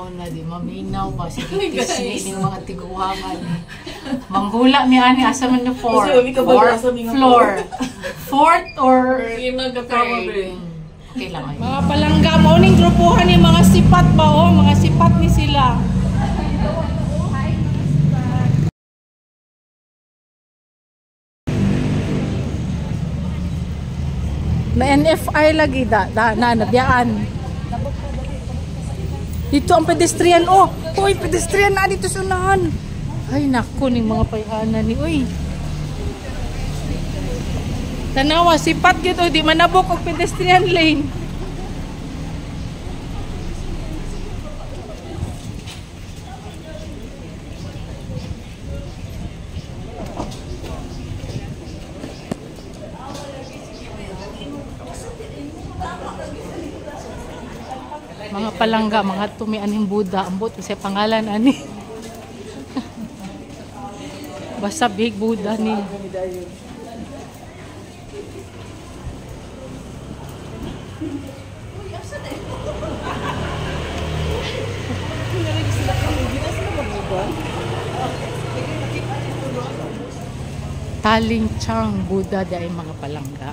Na di maminaw ba si Kitis ni mga tiguangan. Manghula mi ani asa man na floor. Fourth or third. Okay lang ay. Mga palangga mo ning grupuhan ni mga sipat ba o mga sipat ni sila. Na NFI lagi na nabiyaan. Dito ang pedestrian, oh! Uy, pedestrian na dito sa unahan! Ay, naku, ning mga payhanan ni, uy! Tanawa, sipat gito, di manabok ang pedestrian lane. Mga palangga, mga tumianing Buddha, ambot kasi pangalan ani. Basta big Buddha ni. Talingchang Buddha dahil mga palangga.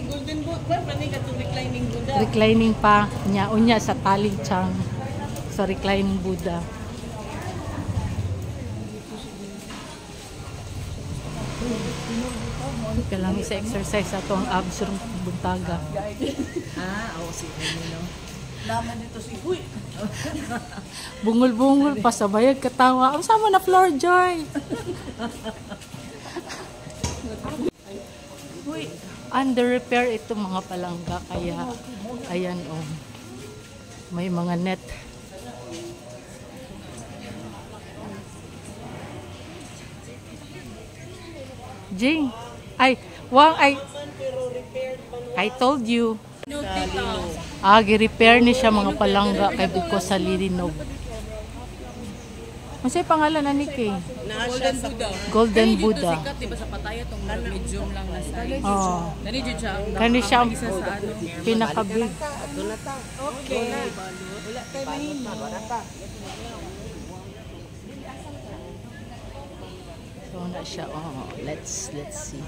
Golden boat ba? Pani ka itong reclining Buddha? Reclining pa. Unya sa Talingchang. Sa reclining Buddha. Kailangan isa exercise ato ang abs ng buntaga. Oo, si Emino. Naman dito si Huy. Bungol-bungol pa sa bayag katawa. Ang sama na floor joy. Uy, under repair itong mga palangga kaya ayan oh. May mga net. Jing, I told you. Gi-repair ni siya mga palangga kay Biko sa Lilinog. Masay pangalan na ni Kay? Golden Buddha. Golden Buddha. Sikat, diba sa pataya itong medium lang na size. Oo. Kani siya ang pinaka-big. Okay. Wala tayo mahina. So na siya. Oh, let's see.